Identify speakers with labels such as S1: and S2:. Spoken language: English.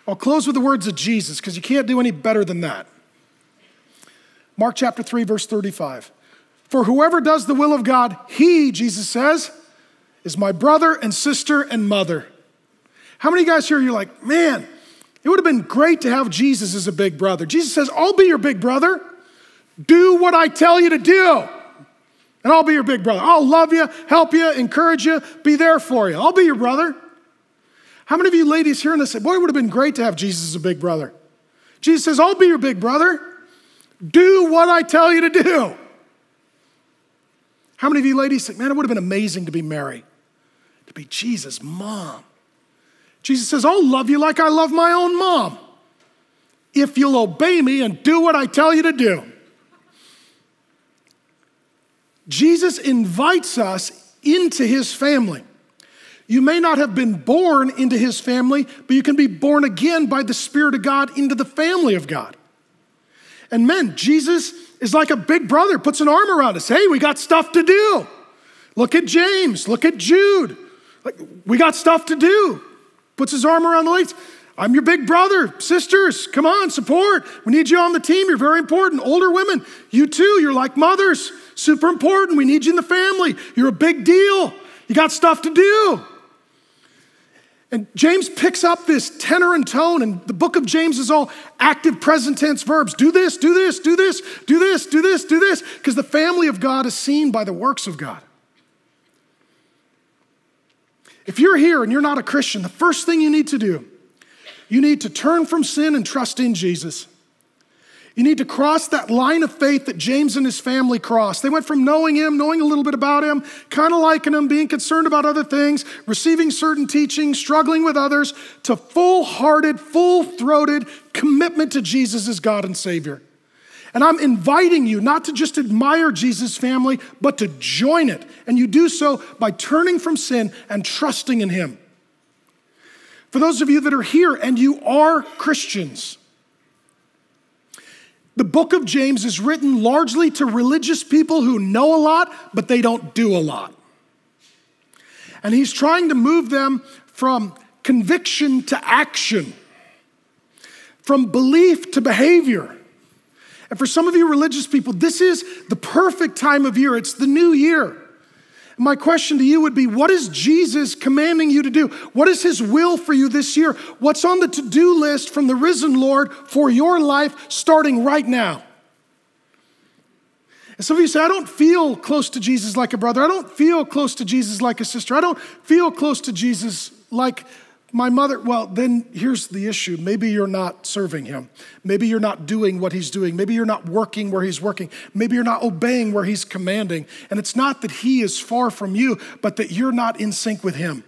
S1: I'll close with the words of Jesus because you can't do any better than that. Mark chapter 3, verse 35. For whoever does the will of God, he, Jesus says, is my brother and sister and mother. How many of you guys here, you're like, man, it would have been great to have Jesus as a big brother. Jesus says, I'll be your big brother. Do what I tell you to do, and I'll be your big brother. I'll love you, help you, encourage you, be there for you. I'll be your brother. How many of you ladies hearing this say, boy, it would have been great to have Jesus as a big brother? Jesus says, I'll be your big brother. Do what I tell you to do. How many of you ladies say, man, it would have been amazing to be Mary, to be Jesus' mom? Jesus says, I'll love you like I love my own mom if you'll obey me and do what I tell you to do. Jesus invites us into his family. You may not have been born into his family, but you can be born again by the Spirit of God into the family of God. And men, Jesus is like a big brother, puts an arm around us. Hey, we got stuff to do. Look at James, look at Jude. We got stuff to do. Puts his arm around the ladies. I'm your big brother. Sisters, come on, support. We need you on the team. You're very important. Older women, you too, you're like mothers. Super important. We need you in the family. You're a big deal. You got stuff to do. And James picks up this tenor and tone, and the book of James is all active present tense verbs. Do this, do this, do this, do this, do this, do this, because the family of God is seen by the works of God. If you're here and you're not a Christian, the first thing you need to do, you need to turn from sin and trust in Jesus. You need to cross that line of faith that James and his family crossed. They went from knowing him, knowing a little bit about him, kind of liking him, being concerned about other things, receiving certain teaching, struggling with others, to full-hearted, full-throated commitment to Jesus as God and Savior. And I'm inviting you not to just admire Jesus' family, but to join it. And you do so by turning from sin and trusting in him. For those of you that are here and you are Christians, the book of James is written largely to religious people who know a lot, but they don't do a lot. And he's trying to move them from conviction to action, from belief to behavior. And for some of you religious people, this is the perfect time of year. It's the new year. My question to you would be, what is Jesus commanding you to do? What is his will for you this year? What's on the to-do list from the risen Lord for your life starting right now? And some of you say, I don't feel close to Jesus like a brother. I don't feel close to Jesus like a sister. I don't feel close to Jesus like my mother. Well, then here's the issue. Maybe you're not serving him. Maybe you're not doing what he's doing. Maybe you're not working where he's working. Maybe you're not obeying where he's commanding. And it's not that he is far from you, but that you're not in sync with him.